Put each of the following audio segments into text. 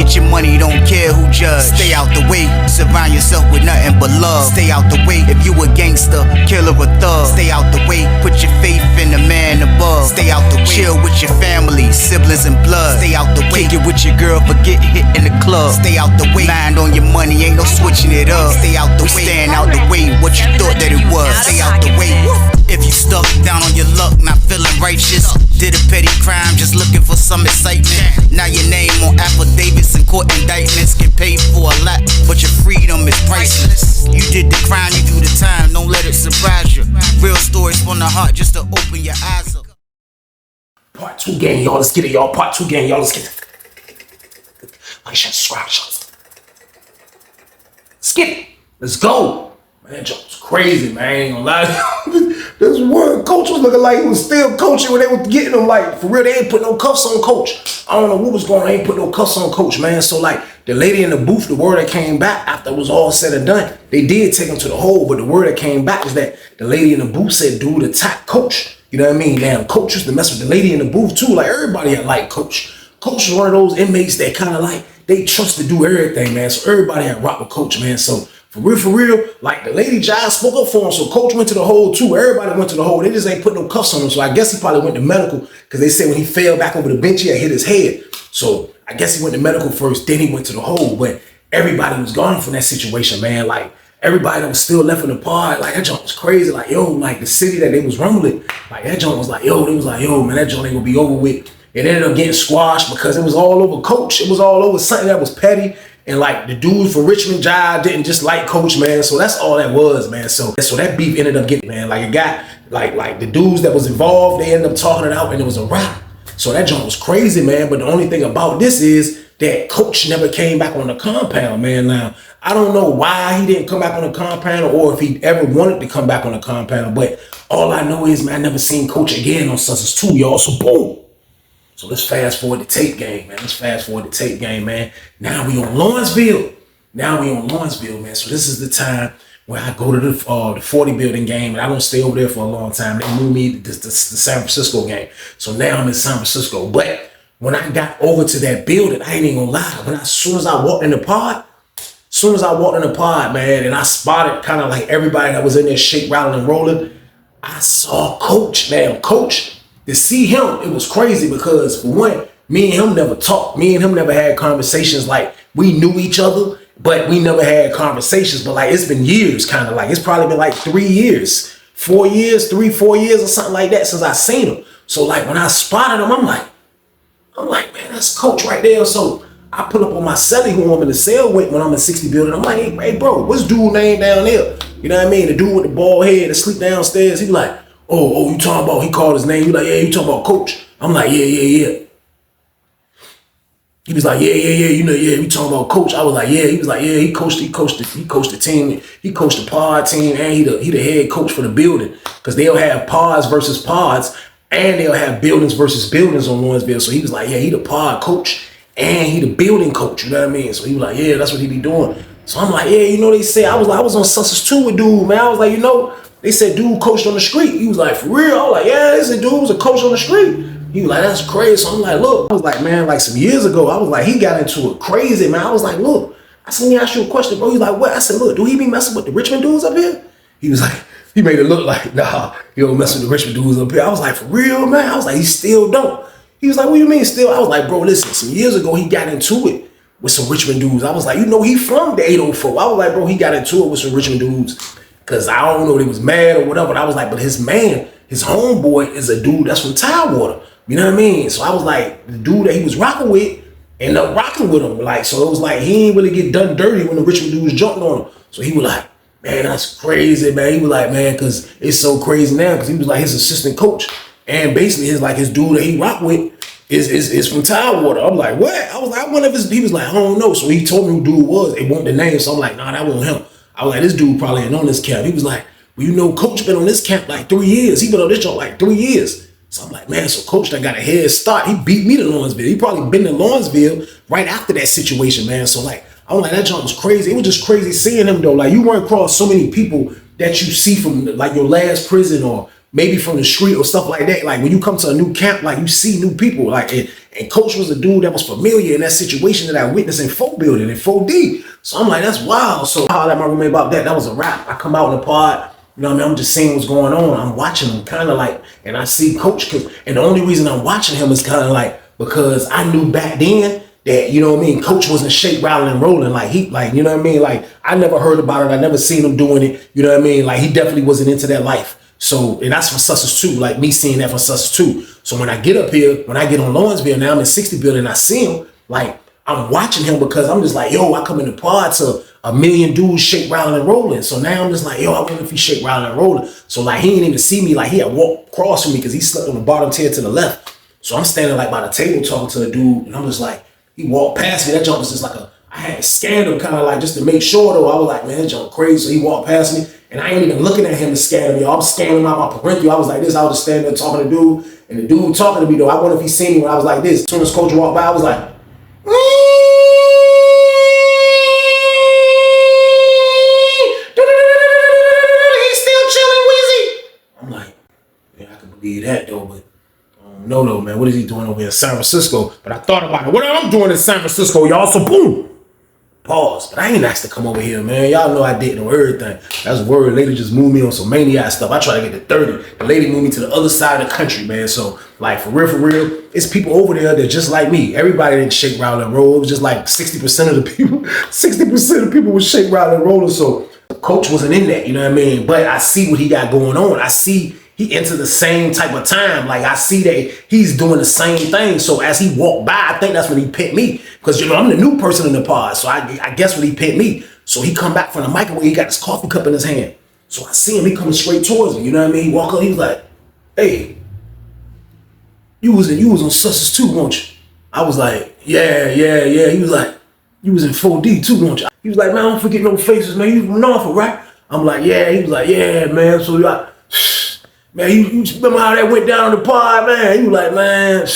Get your money, don't care who judge. Stay out the way, surround yourself with nothing but love. Stay out the way, if you a gangster, killer or thug. Stay out the way, put your faith in the man above. Stay out the way, chill with your family, siblings and blood. Stay out the way, kick it with your girl, forget hit in the club. Stay out the way, mind on your money, ain't no switching it up. Stay out the way, stand out the way, what you thought that it was. Stay out the way. If you stuck down on your luck, not feeling righteous, did a petty crime, just looking for some excitement. Now your name on affidavits and court indictments, get paid for a lot, but your freedom is priceless. You did the crime, you do the time, don't let it surprise you. Real stories from the heart, just to open your eyes up. Part 2 gang, y'all, let's get it, y'all. Part 2 gang, y'all, let's get it. Like, share, subscribe, let's get it. Let's go. Man, that joke was crazy, man. I ain't gonna lie. This one coach was looking like he was still coaching when they were getting him. Like, for real, they ain't put no cuffs on coach. I don't know what was going on. They ain't put no cuffs on coach, man. So, like, the lady in the booth, the word that came back after it was all said and done, they did take him to the hole, but the word that came back was that the lady in the booth said, dude, attack coach. You know what I mean? Damn, coach used to mess with the lady in the booth, too. Like, everybody had like coach. Coach was one of those inmates that kind of like, they trust to do everything, man. So, everybody had rock with coach, man. So, for real, like the lady Giles spoke up for him, so coach went to the hole too. Everybody went to the hole. They just ain't put no cuffs on him. So I guess he probably went to medical because they said when he fell back over the bench, he had hit his head. So I guess he went to medical first, then he went to the hole. But everybody was gone from that situation, man. Like everybody that was still left in the pod, like that joint was crazy. Like, yo, like the city that they was rumbling, like that joint was like, yo, they was like, yo, man, that joint ain't gonna be over with. It ended up getting squashed because it was all over coach. It was all over something that was petty. And like the dude from Richmond Jive didn't just like coach, man. So that's all that was, man. So that beef ended up getting, man. Like it got like the dudes that was involved, they ended up talking it out and it was a wrap. So that joint was crazy, man. But the only thing about this is that coach never came back on the compound, man. Now, I don't know why he didn't come back on the compound or if he ever wanted to come back on the compound. But all I know is, man, I never seen coach again on Sussex 2, y'all. So boom. So let's fast forward to tape game, man. Let's fast forward to tape game, man. Now we on Lawrenceville. Man. So this is the time where I go to the 40 building game, and I don't stay over there for a long time. They moved me to the San Francisco game. So now I'm in San Francisco. But when I got over to that building, I ain't even gonna lie. As soon as I walked in the pod, man, and I spotted kind of like everybody that was in there shake, rattling, and rolling, I saw coach, man. Coach. To see him, it was crazy because for one, me and him never talked. Me and him never had conversations. Like we knew each other, but we never had conversations. But like it's been years, kind of like it's probably been like 3 years, 4 years, 4 years or something like that since I seen him. So like when I spotted him, I'm like, man, that's coach right there. So I pull up on my celly who I'm in the cell with when I'm in 60 building. I'm like, hey bro, what's dude name down there? You know what I mean? The dude with the bald head that sleep downstairs. He be like, oh, you talking about, he called his name. He like, yeah, you talking about coach? I'm like, yeah. He was like, yeah, you know, yeah, we talking about coach. I was like, yeah. He was like, yeah, he coached the team. He coached the pod team, and he the head coach for the building. Because they'll have pods versus pods, and they'll have buildings versus buildings on Lawrenceville. So he was like, yeah, he the pod coach, and he the building coach. You know what I mean? So he was like, yeah, that's what he be doing. So I'm like, yeah, you know, they say I was on Sussex 2 with dude, man. I was like, you know, they said dude coached on the street. He was like, for real? I was like, yeah, they said dude was a coach on the street. He was like, that's crazy. So I'm like, look, I was like, man, like some years ago, I was like, he got into it crazy, man. I was like, look, I said, let me ask you a question, bro. He's like, what? I said, look, do he be messing with the Richmond dudes up here? He was like, he made it look like, nah, he don't mess with the Richmond dudes up here. I was like, for real, man? I was like, he still don't. He was like, what do you mean still? I was like, bro, listen, some years ago, he got into it with some Richmond dudes. I was like, you know, he from the 804. I was like, bro, he got into it with some Richmond dudes. Cause I don't know if he was mad or whatever. But I was like, but his man, his homeboy is a dude that's from Tidewater. You know what I mean? So I was like, the dude that he was rocking with ended up rocking with him. Like, so it was like, he ain't really get done dirty when the Richmond dudes jumped on him. So he was like, man, that's crazy, man. He was like, man, cause it's so crazy now. Cause he was like his assistant coach. And basically his dude that he rocked with is from Tidewater. I'm like, what? I was like, I wonder if he was like, I don't know. So he told me who dude was. It wasn't the name. So I'm like, nah, that wasn't him. I was like, this dude probably ain't on this camp. He was like, well, you know, coach been on this camp like 3 years. He been on this job like 3 years. So I'm like, man, so coach done got a head start. He beat me to Lawrenceville. He probably been to Lawrenceville right after that situation, man. So like, I'm like, that job was crazy. It was just crazy seeing him though. Like you run across so many people that you see from like your last prison or maybe from the street or stuff like that. Like when you come to a new camp, like you see new people. Like And coach was a dude that was familiar in that situation that I witnessed in 4 building, in 4D. So I'm like, that's wild. So I hollered at my roommate about that. That was a wrap. I come out in the pod, you know what I mean? I'm just seeing what's going on. I'm watching him kind of like, and I see coach, and the only reason I'm watching him is kind of like, because I knew back then that, you know what I mean, coach wasn't shake, rattling, and rolling like he, like, you know what I mean? Like, I never heard about it. I never seen him doing it. You know what I mean? Like, he definitely wasn't into that life. So, and that's for Sussex too, like me seeing that for Sussex too. So when I get up here, when I get on Lawrenceville, now I'm in 60 building, I see him, like, I'm watching him because I'm just like, yo, I come in the pod to a million dudes shake, rattling, and rolling. So now I'm just like, yo, I wonder if he shake, rattling, and rolling. So like, he didn't even see me, like he had walked across from me because he slept on the bottom tier to the left. So I'm standing like by the table talking to a dude, and I'm just like, he walked past me. That jump was just like I had to scan him kind of like just to make sure though. I was like, man, that jump crazy. So he walked past me, and I ain't even looking at him to scan him. Yo, I'm scanning out my parental. I was like this. I was just standing there talking to the dude, and the dude talking to me though. I wonder if he seen me when I was like this. As soon as coach walked by, I was like, he's still chilling, Weezy. I'm like, yeah, I can believe that though, but. No, man. What is he doing over in San Francisco? But I thought about it. What I'm doing in San Francisco, y'all? So boom. Pause. But I ain't asked to come over here, man. Y'all know I didn't know everything. That's word. Lady just moved me on some maniac stuff. I try to get to 30. The lady moved me to the other side of the country, man. So, like, for real, it's people over there that just like me. Everybody didn't shake, rattle, and roll. It was just like 60% of the people. 60% of the people would shake, rattle, and roll. So, coach wasn't in that, you know what I mean? But I see what he got going on. I see he into the same type of time. Like, I see that he's doing the same thing. So as he walked by, I think that's when he picked me. Because, you know, I'm the new person in the pod. So I guess when he picked me. So he come back from the microwave. He got his coffee cup in his hand. So I see him. He coming straight towards me. You know what I mean? He walk up. He was like, hey, you was on Sussex too, weren't you? I was like, yeah. He was like, you was in 4D too, weren't you? He was like, man, I don't forget no faces, man. You from Norfolk, right? I'm like, yeah. He was like, yeah, man. So like, man, you remember how that went down in the pod, man? He was like, man,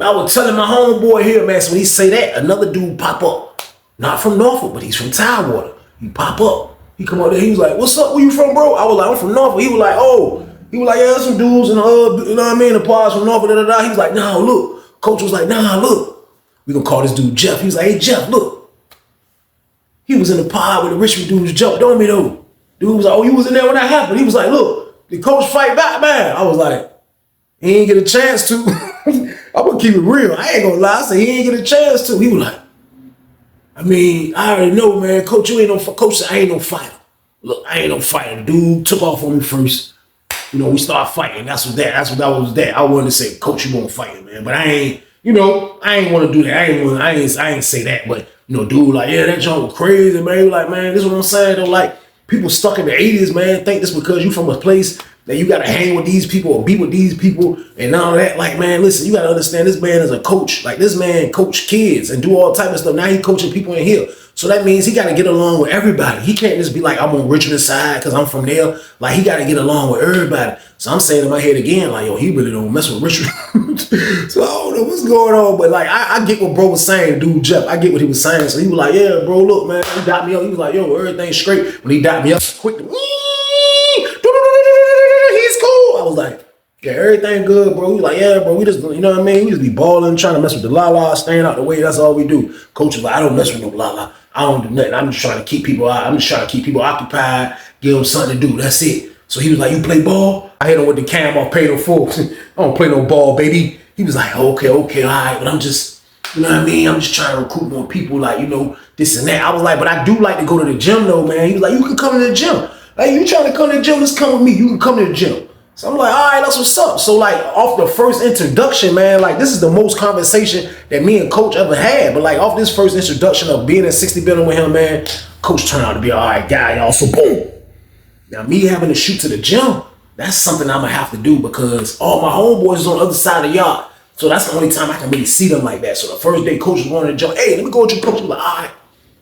I was telling my homeboy here, man. So when he say that, another dude pop up. Not from Norfolk, but he's from Tidewater. He pop up. He come out there. He was like, what's up? Where you from, bro? I was like, I'm from Norfolk. He was like, oh. He was like, yeah, there's some dudes in the, you know what I mean, the pods from Norfolk, da. He was like, nah, look. Coach was like, nah, look. We gonna call this dude Jeff. He was like, hey, Jeff, look. He was in the pod with the Richmond dudes jumped on me, though. Dude was like, oh, you was in there when that happened. He was like, look. The coach fight back, man. I was like, he ain't get a chance to. I'm gonna keep it real. I ain't gonna lie. I said, he ain't get a chance to. He was like, I mean, I already know, man. Coach, you ain't no coach said, I ain't no fighter. Look, I ain't no fighter. The dude took off on me first. You know, we started fighting. That's what that was that. I wanted to say, coach, you won't fight, man. But I ain't, you know, I ain't want to do that. I ain't say that. But, you know, dude, like, yeah, that junk was crazy, man. He was like, man, this is what I'm saying, though. Like, people stuck in the 80s, man, think this because you from a place that you got to hang with these people or be with these people and all that. Like, man, listen, you got to understand this man is a coach. Like, this man coach kids and do all type of stuff. Now he coaching people in here. So that means he got to get along with everybody. He can't just be like, I'm on Richmond side because I'm from there. Like, he got to get along with everybody. So I'm saying in my head again, like, yo, he really don't mess with Richmond. So I don't know what's going on. But, like, I get what bro was saying, dude, Jeff. I get what he was saying. So he was like, yeah, bro, look, man. He dot me up. He was like, yo, everything's straight. When he dot me up, quick, he's cool. I was like, yeah, everything good, bro. He was like, yeah, bro, we just, you know what I mean? We just be balling, trying to mess with the la-la, staying out the way. That's all we do. Coach was like, I don't mess with no la-la. I don't do nothing. I'm just trying to keep people out. I'm just trying to keep people occupied, give them something to do. That's it. So he was like, you play ball? I hit him with the cam off, paid him full. I don't play no ball, baby. He was like, okay, all right. But I'm just, you know what I mean? I'm just trying to recruit more people, like, you know, this and that. I was like, but I do like to go to the gym, though, man. He was like, you can come to the gym. Like, you trying to come to the gym, just come with me. You can come to the gym. So I'm like, all right, that's what's up. So, like, off the first introduction, man, like, this is the most conversation that me and Coach ever had. But, like, off this first introduction of being in 60 building with him, man, Coach turned out to be an all right guy, y'all. So, boom. Now, me having to shoot to the gym, that's something I'm going to have to do because all my homeboys is on the other side of the yard. So, that's the only time I can really see them like that. So, the first day, Coach was going to the gym. Hey, let me go with your coach. I'm like, all right,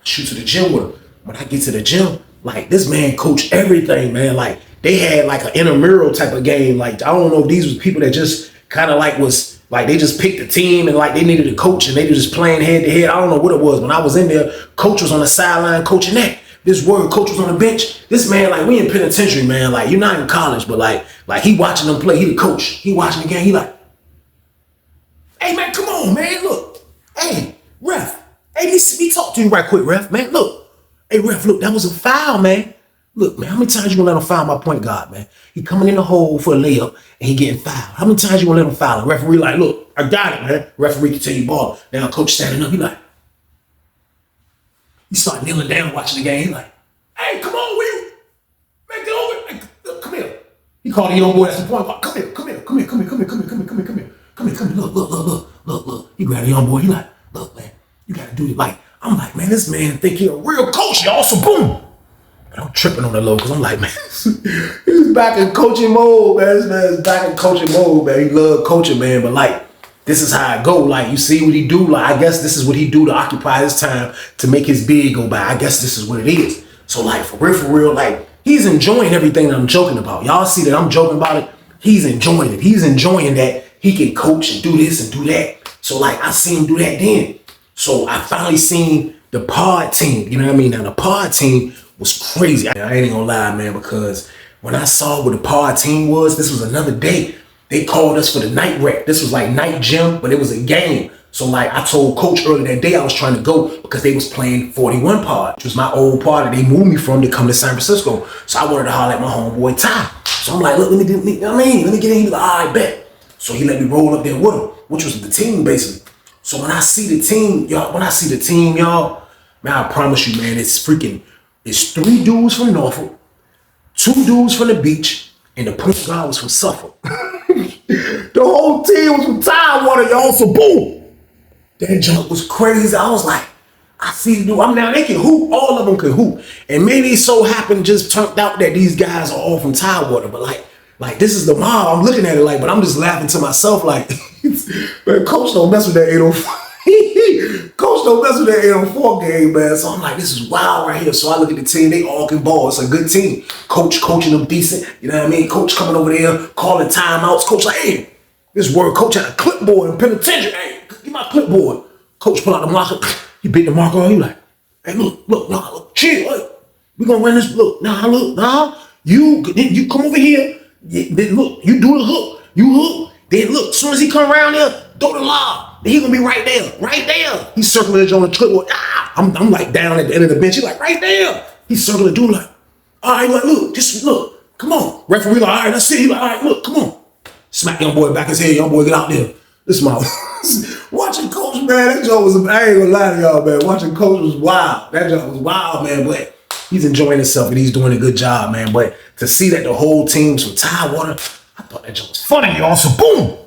shoot to the gym with him. When I get to the gym, like, this man coached everything, man. Like, they had like an intramural type of game. Like, I don't know if these was people that just kind of like was like, they just picked a team and like they needed a coach and they were just playing head to head. I don't know what it was. When I was in there, coach was on the sideline coaching that. This word, coach was on the bench. This man, like, we in penitentiary, man. Like, you're not in college, but like he watching them play. He the coach. He watching the game. He like, hey, man, come on, Ref, hey, let me talk to you right quick, ref, man. Look, hey, ref, look, that was a foul, man. Look, man, how many times you gonna let him foul my point guard, man? He coming in the hole for a layup and he getting fouled. How many times you gonna let him foul? And referee like, look, I got it, man. Referee can tell you ball. Now coach standing up, he start kneeling down watching the game. He like, hey, come on, will you? Man, get over it. Hey, look, come here. He called the young boy at the point guard. Come here. Look. He grabbed the young boy. He like, look, man, you gotta do it. Like, I'm like, man, this man think he a real coach, y'all. So boom. I'm tripping on the low because I'm like, man, he's back in coaching mode, man. This man's back in coaching mode, man. He love coaching, man. But like, this is how it go. Like, you see what he do. Like, I guess this is what he do to occupy his time to make his bid go by. I guess this is what it is. So like, for real, like, he's enjoying everything that I'm joking about. Y'all see that I'm joking about it. He's enjoying it. He's enjoying that he can coach and do this and do that. So like, I seen him do that then. So I finally seen the pod team. You know what I mean? Now the pod team was crazy. I ain't gonna lie, man, because when I saw what the pod team was, this was another day. They called us for the night rec. This was like night gym, but it was a game. So like I told coach earlier that day I was trying to go because they was playing 41 pod, which was my old pod that they moved me from to come to San Francisco. So I wanted to holler at my homeboy Ty. So I'm like, look, let me get in. He was like, all right, bet. So he let me roll up there with him, which was the team basically. So when I see the team, y'all, man, I promise you, man, it's 3 dudes from Norfolk, 2 dudes from the beach, and the point guard was from Suffolk. The whole team was from Tidewater, y'all. So boom, that jump was crazy. I was like, I see the dude. I'm now, they can hoop. All of them can hoop. And maybe it so happened just turned out that these guys are all from Tidewater. But like this is the mob. I'm looking at it like, but I'm just laughing to myself like, man, coach don't mess with that 805. Coach don't mess with that 804 game, man. So I'm like, this is wild right here. So I look at the team, they all can ball. It's a good team. Coach coaching them decent. You know what I mean? Coach coming over there, calling timeouts. Coach like, hey, this word, coach had a clipboard in penitentiary. Hey, give my clipboard. Coach pull out the marker. He bit the marker on. He like, hey, look, chill. Hey, we gonna run this. Look, you come over here. Look, you do the hook. You hook. Then look, as soon as he come around there, throw the lob. He gonna be right there. He's circling it on the clipboard. I'm like down at the end of the bench. He's like, right there. He's circling the dude like, all right, like, look, just look, come on. Referee like, all right, that's it. He like, all right, look, come on. Smack young boy back his head. Young boy, get out there. This is my watching coach, man. That joke was, I ain't gonna lie to y'all, man. Watching coach was wild. That joke was wild, man. But he's enjoying himself and he's doing a good job, man. But to see that the whole team's from Tidewater, I thought that joke was funny, y'all. So boom.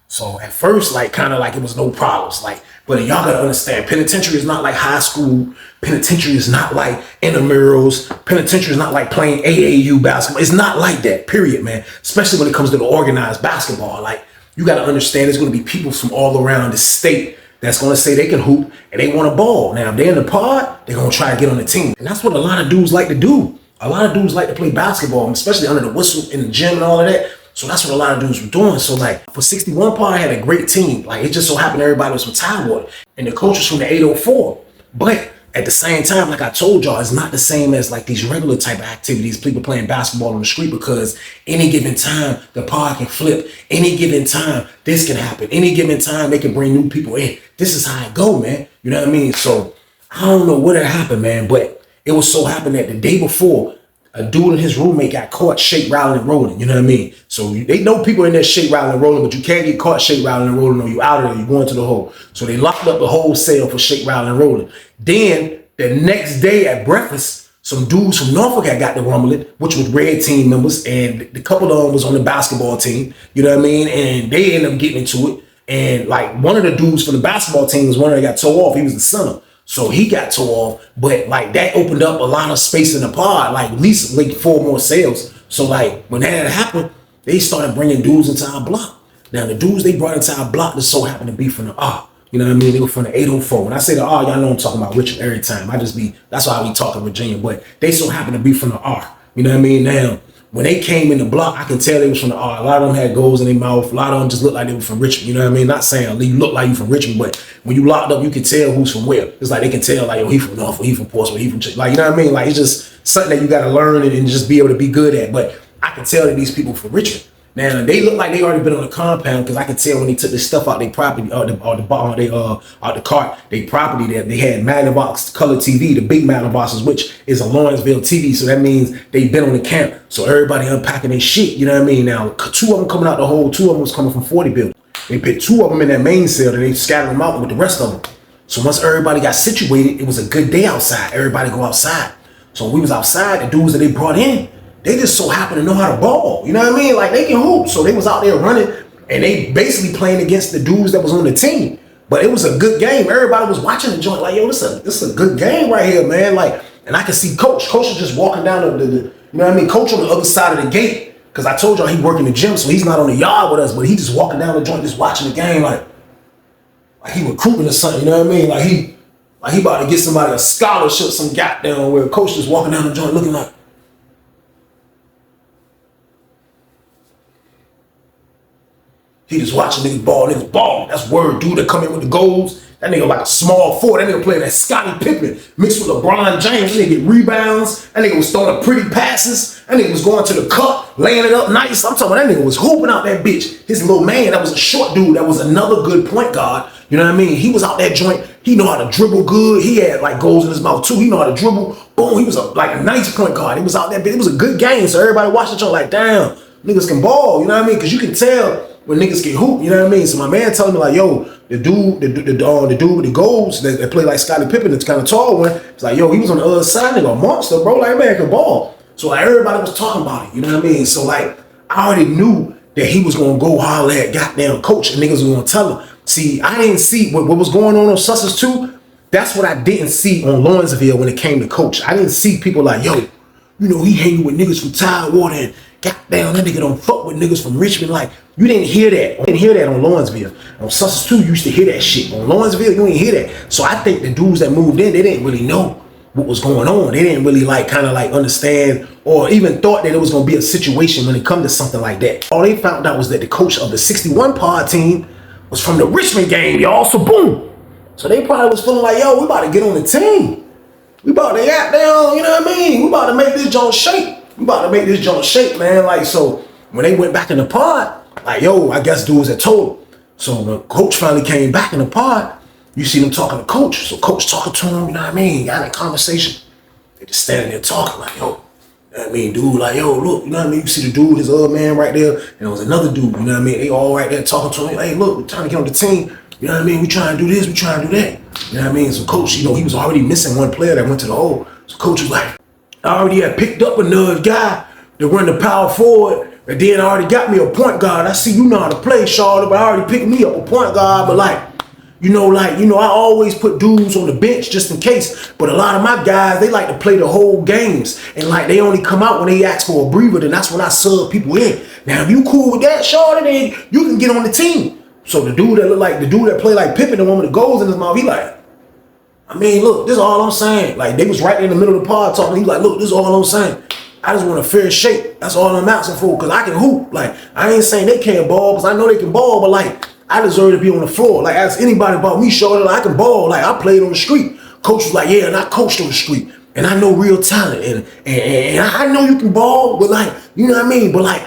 So at first, like, kind of like it was no problems. Like, but y'all gotta understand, penitentiary is not like high school. Penitentiary is not like intramurals. Penitentiary is not like playing AAU basketball. It's not like that, period, man. Especially when it comes to the organized basketball. Like, you gotta understand there's gonna be people from all around the state that's gonna say they can hoop and they want a ball. Now, if they're in the pod, they're gonna try to get on the team. And that's what a lot of dudes like to do. A lot of dudes like to play basketball, especially under the whistle in the gym and all of that. So that's what a lot of dudes were doing. So like for 61 pod, I had a great team. Like it just so happened everybody was from Tidewater and the coach was from the 804. But at the same time, like I told y'all, it's not the same as like these regular type of activities, people playing basketball on the street, because any given time the pod can flip. Any given time this can happen. Any given time they can bring new people in. This is how it go, man. You know what I mean? So I don't know what had happened, man, but it was so happened that the day before, a dude and his roommate got caught shake, rattling, and rolling. You know what I mean? So they know people in there shake, rattling, and rolling, but you can't get caught shake, rattling, and rolling, or you out of there, you going to the hole. So they locked up the whole cell for shake, rattling, and rolling. Then the next day at breakfast, some dudes from Norfolk had got the rumbling, which was red team members, and the couple of them was on the basketball team. You know what I mean? And they ended up getting into it. And like one of the dudes from the basketball team was one that got tore off. He was the center. So he got tore off, but like that opened up a lot of space in the pod, like at least like 4 more sales. So like when that happened, they started bringing dudes into our block. Now the dudes they brought into our block just so happened to be from the R. You know what I mean? They were from the 804. When I say the R, y'all know I'm talking about Richard every time. That's why we talk in Virginia, but they so happen to be from the R. You know what I mean? Now, when they came in the block, I can tell they was from the R. A lot of them had goals in their mouth. A lot of them just looked like they were from Richmond. You know what I mean? Not saying you look like you from Richmond, but when you locked up, you can tell who's from where. It's like they can tell, like, yo, he from Norfolk, he from Portsmouth, he from like, you know what I mean? Like, it's just something that you got to learn and just be able to be good at. But I can tell that these people from Richmond. Now they look like they already been on the compound because I could tell when they took this stuff out their property, out the cart, they property that they had Magnavox color TV, the big Magnavoxes, which is a Lawrenceville TV. So that means they've been on the camp. So everybody unpacking their shit. You know what I mean? Now 2 of them coming out the hole, 2 of them was coming from 40 building. They picked 2 of them in that main cell and they scattered them out with the rest of them. So once everybody got situated, it was a good day outside. Everybody go outside. So when we was outside, the dudes that they brought in, they just so happen to know how to ball. You know what I mean? Like they can hoop. So they was out there running and they basically playing against the dudes that was on the team. But it was a good game. Everybody was watching the joint like, yo, this is a good game right here, man. Like, and I could see Coach. Coach was just walking down the you know what I mean? Coach on the other side of the gate. Cause I told y'all he work in the gym, so he's not on the yard with us, but he just walking down the joint, just watching the game like he recruiting or something, you know what I mean? Like he about to get somebody a scholarship, some goddamn where Coach just walking down the joint looking like, he just watching niggas ball. That's word, dude that come in with the goals. That nigga like a small forward. That nigga playing that Scottie Pippen mixed with LeBron James. That nigga get rebounds. That nigga was throwing pretty passes. That nigga was going to the cup, laying it up nice. I'm talking about that nigga was hooping out that bitch. His little man, that was a short dude. That was another good point guard. You know what I mean? He was out that joint. He know how to dribble good. He had like goals in his mouth too. He know how to dribble. Boom. He was like a nice point guard. He was out that bitch. It was a good game. So everybody watched the joint like, damn, niggas can ball. You know what I mean? Because you can tell when niggas get hoop, you know what I mean? So my man telling me like, yo, the dude with the goals that play like Scottie Pippen, that's kind of tall one, it's like, yo, he was on the other side, nigga, a monster, bro, like, man, can ball. So like everybody was talking about it, you know what I mean? So like, I already knew that he was gonna go holler at goddamn Coach and niggas was gonna tell him. See, I didn't see what was going on Sussex too. That's what I didn't see on Lawrenceville when it came to Coach. I didn't see people like, yo, you know, he hanging with niggas from Tidewater and goddamn, that nigga don't fuck with niggas from Richmond. Like, you didn't hear that. You didn't hear that on Lawrenceville. On Sussex 2, you used to hear that shit. On Lawrenceville, you didn't hear that. So I think the dudes that moved in, they didn't really know what was going on. They didn't really like kind of like understand or even thought that it was going to be a situation when it come to something like that. All they found out was that the coach of the 61 pod team was from the Richmond game, y'all. So boom. So they probably was feeling like, yo, we about to get on the team. We about to get down, you know what I mean? We about to make this joint shake. We about to make this joint shake, man. Like, so when they went back in the pod, like, yo, I guess dudes had told him. So when Coach finally came back in the pod, you see them talking to Coach. So Coach talking to him, you know what I mean? Got that conversation. They just standing there talking like, yo, you know what I mean? Dude, like, yo, look, you know what I mean? You see the dude, his other man right there, and there was another dude, you know what I mean? They all right there talking to him. Hey, look, we're trying to get on the team. You know what I mean? We trying to do this, we trying to do that. You know what I mean? So Coach, you know, he was already missing one player that went to the hole. So Coach was like, I already had picked up another guy that run the power forward, and then I already got me a point guard. I see you know how to play, Charlotte, but I already picked me up a point guard. But like, I always put dudes on the bench just in case. But a lot of my guys, they like to play the whole games. And like, they only come out when they ask for a breather, then that's when I sub people in. Now, if you cool with that, Charlotte, then you can get on the team. So the dude that look like, the dude that play like Pippen, the one with the goals in his mouth, he like, I mean, look, this is all I'm saying. Like, they was right in the middle of the pod talking. He was like, look, this is all I'm saying. I just want a fair shake. That's all I'm asking for, because I can hoop. Like, I ain't saying they can't ball, because I know they can ball, but like, I deserve to be on the floor. Like, ask anybody about me, Shorty, like, I can ball. Like, I played on the street. Coach was like, yeah, and I coached on the street. And I know real talent. And I know you can ball, but like, you know what I mean? But like,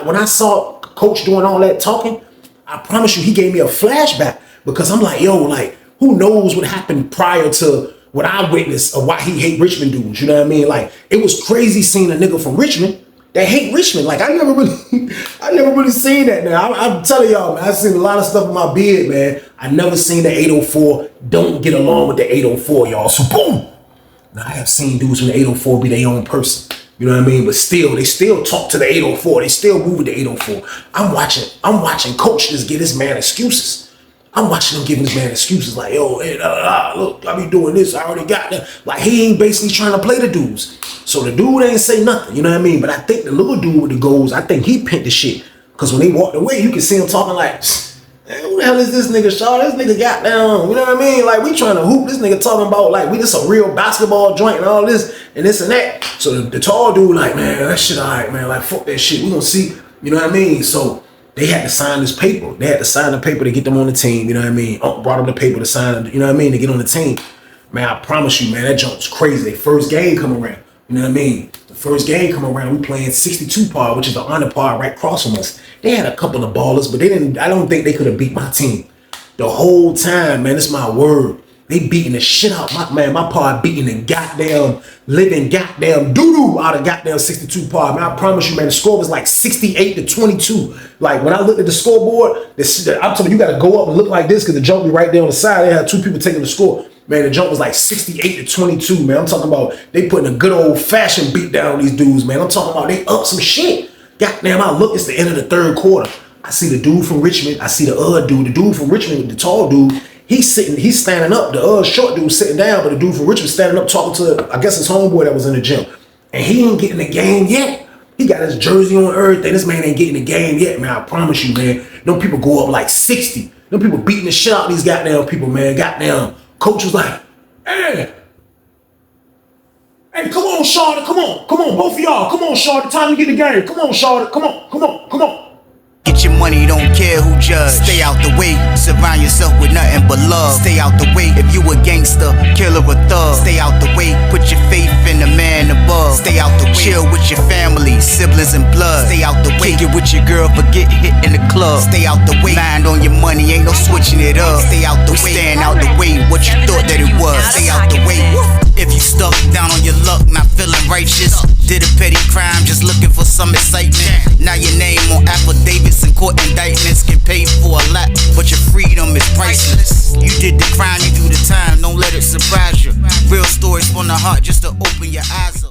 when I saw Coach doing all that talking, I promise you, he gave me a flashback, because I'm like, yo, like, who knows what happened prior to what I witnessed of why he hate Richmond dudes, you know what I mean? Like, it was crazy seeing a nigga from Richmond that hate Richmond. Like, I never really seen that, man. I'm telling y'all, man, I've seen a lot of stuff in my beard, man. I never seen the 804 don't get along with the 804, y'all. So boom. Now, I have seen dudes from the 804 be their own person. You know what I mean? But still, they still talk to the 804. They still move with the 804. I'm watching Coach just give this man excuses. I'm watching him giving this man excuses like, yo, hey, look, I be doing this, I already got that. Like, he ain't basically trying to play the dudes. So the dude ain't say nothing, you know what I mean? But I think the little dude with the goals, I think he picked the shit. Because when they walked away, you can see him talking like, hey, who the hell is this nigga, Shaw? This nigga got down, you know what I mean? Like, we trying to hoop, this nigga talking about, like, we just a real basketball joint and all this and that. So the tall dude like, man, that shit all right, man. Like, fuck that shit, we gonna see, you know what I mean? So they had to sign this paper. They had to sign the paper to get them on the team, you know what I mean? Brought them the paper to sign, you know what I mean, to get on the team. Man, I promise you, man, that jump's crazy. They first game come around, you know what I mean? The First game come around, we playing 62 par, which is the honor par right across from us. They had a couple of ballers, but I don't think they could have beat my team. The whole time, man, it's my word. They beating the shit out. My par beating the goddamn living goddamn doo-doo out of goddamn 62 par. Man, I promise you, man, the score was like 68-22. Like, when I looked at the scoreboard, I'm telling you, you got to go up and look like this because the jump be right there on the side. They had two people taking the score. Man, the jump was like 68-22, man. I'm talking about they putting a good old-fashioned beat down on these dudes, man. I'm talking about they up some shit. Goddamn, I look, it's the end of the third quarter. I see the dude from Richmond. I see the other dude. The dude from Richmond, the tall dude, he's standing up. The short dude sitting down, but the dude from Richmond standing up talking to, I guess, his homeboy that was in the gym. And he ain't getting the game yet. He got his jersey on everything. This man ain't getting the game yet, man. I promise you, man. Them people go up like 60. Them people beating the shit out of these goddamn people, man. Goddamn. Coach was like, hey, come on, Charlotte, come on, both of y'all, come on, Charlotte, time to get the game, come on, Charlotte, come on. Get your money, don't care who judge. Stay out the way, surround yourself with nothing but love. Stay out the way if you a gangster, killer or thug. Stay out the way, put your faith in the man above. Stay out the way, chill with your family, siblings and blood. Stay out the way, kick it with your girl, forget hit in the club. Stay out the way, mind on your money, ain't no switching it up. Stay out the way, stand out the way, what you thought that it was. Stay out the way. If you stuck down on your luck, not feeling righteous, did a petty crime, just looking for some excitement. Now your name on affidavits and court indictments, get paid for a lot, but your freedom is priceless. You did the crime, you do the time, don't let it surprise you. Real stories from the heart, just to open your eyes up.